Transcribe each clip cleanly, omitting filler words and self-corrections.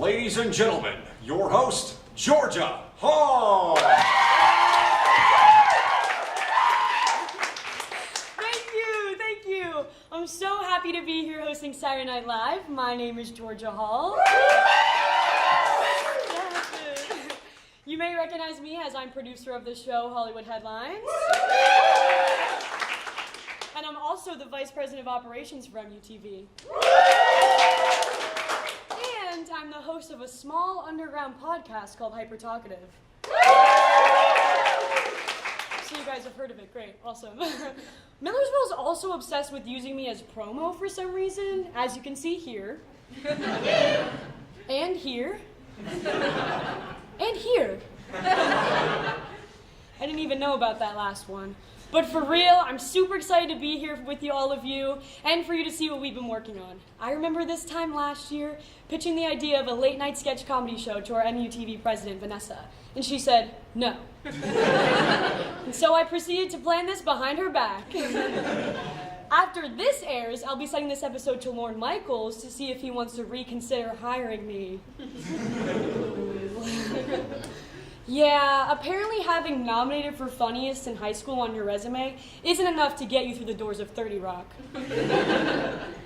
Ladies and gentlemen, your host, Georgea Hall. Thank you. I'm so happy to be here hosting Saturday Night Live. My name is Georgea Hall. You may recognize me as I'm producer of the show Hollywood Headlines. And I'm also the Vice President of Operations for MUTV. And I'm the host of a small underground podcast called Hyper Talkative. So you guys have heard of it. Great. Awesome. Millersville is also obsessed with using me as promo for some reason, as you can see here. And here. And here. I didn't even know about that last one. But for real, I'm super excited to be here with all of you and for you to see what we've been working on. I remember this time last year pitching the idea of a late night sketch comedy show to our MUTV president, Vanessa. And she said, no. And so I proceeded to plan this behind her back. After this airs, I'll be sending this episode to Lorne Michaels to see if he wants to reconsider hiring me. Yeah, apparently having nominated for funniest in high school on your resume isn't enough to get you through the doors of 30 Rock.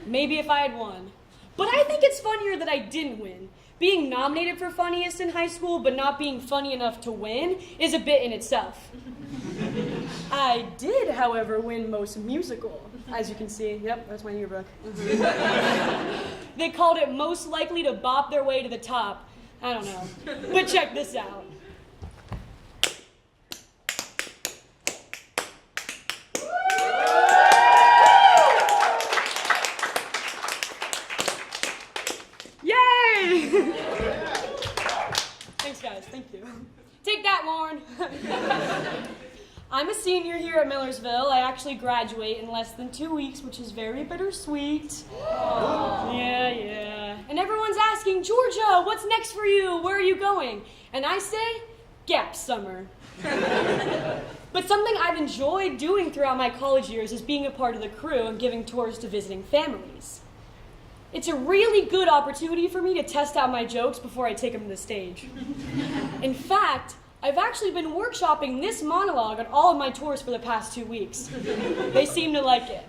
Maybe if I had won. But I think it's funnier that I didn't win. Being nominated for funniest in high school but not being funny enough to win is a bit in itself. I did, however, win most musical. As you can see, yep, that's my yearbook. They called it most likely to bop their way to the top. I don't know. But check this out. Thanks, guys. Thank you. Take that, Lauren. I'm a senior here at Millersville. I actually graduate in less than 2 weeks, which is very bittersweet. Yeah. And everyone's asking, Georgea, what's next for you? Where are you going? And I say, gap summer. But something I've enjoyed doing throughout my college years is being a part of the crew and giving tours to visiting families. It's a really good opportunity for me to test out my jokes before I take them to the stage. In fact, I've actually been workshopping this monologue on all of my tours for the past 2 weeks. They seem to like it.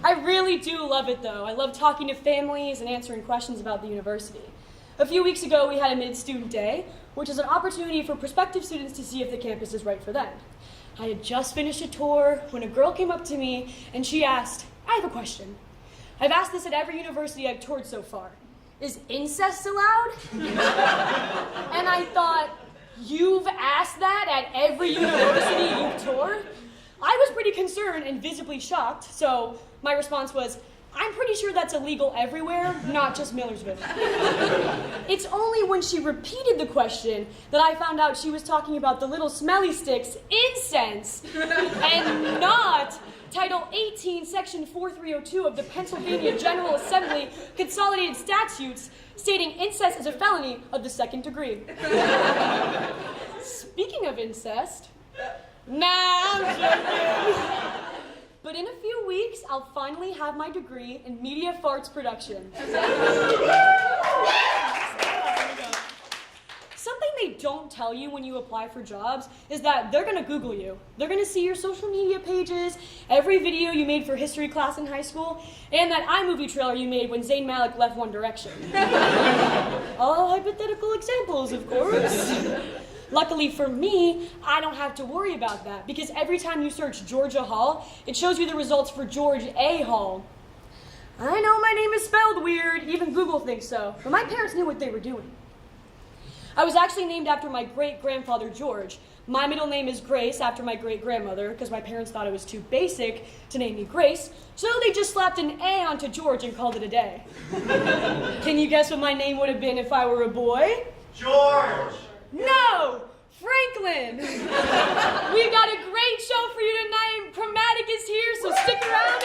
I really do love it, though. I love talking to families and answering questions about the university. A few weeks ago, we had a mid-student day, which is an opportunity for prospective students to see if the campus is right for them. I had just finished a tour when a girl came up to me and she asked, I have a question. I've asked this at every university I've toured so far. Is incest allowed? And I thought, you've asked that at every university you've toured? I was pretty concerned and visibly shocked, so my response was, I'm pretty sure that's illegal everywhere, not just Millersville. It's only when she repeated the question that I found out she was talking about the little smelly sticks, incense, and not Title 18, Section 4302 of the Pennsylvania General Assembly Consolidated Statutes stating incest is a felony of the second degree. Speaking of incest, I'm joking. But in a few weeks, I'll finally have my degree in media farts production. Something they don't tell you when you apply for jobs is that they're gonna Google you. They're gonna see your social media pages, every video you made for history class in high school, and that iMovie trailer you made when Zayn Malik left One Direction. All hypothetical examples, of course. Luckily for me, I don't have to worry about that because every time you search Georgea Hall, it shows you the results for Georgea Hall. I know my name is spelled weird, even Google thinks so, but my parents knew what they were doing. I was actually named after my great-grandfather George. My middle name is Grace after my great-grandmother because my parents thought it was too basic to name me Grace, so they just slapped an A onto George and called it a day. Can you guess what my name would have been if I were a boy? George! No! Franklin! We've got a great show for you tonight. Chromatic is here, so stick around.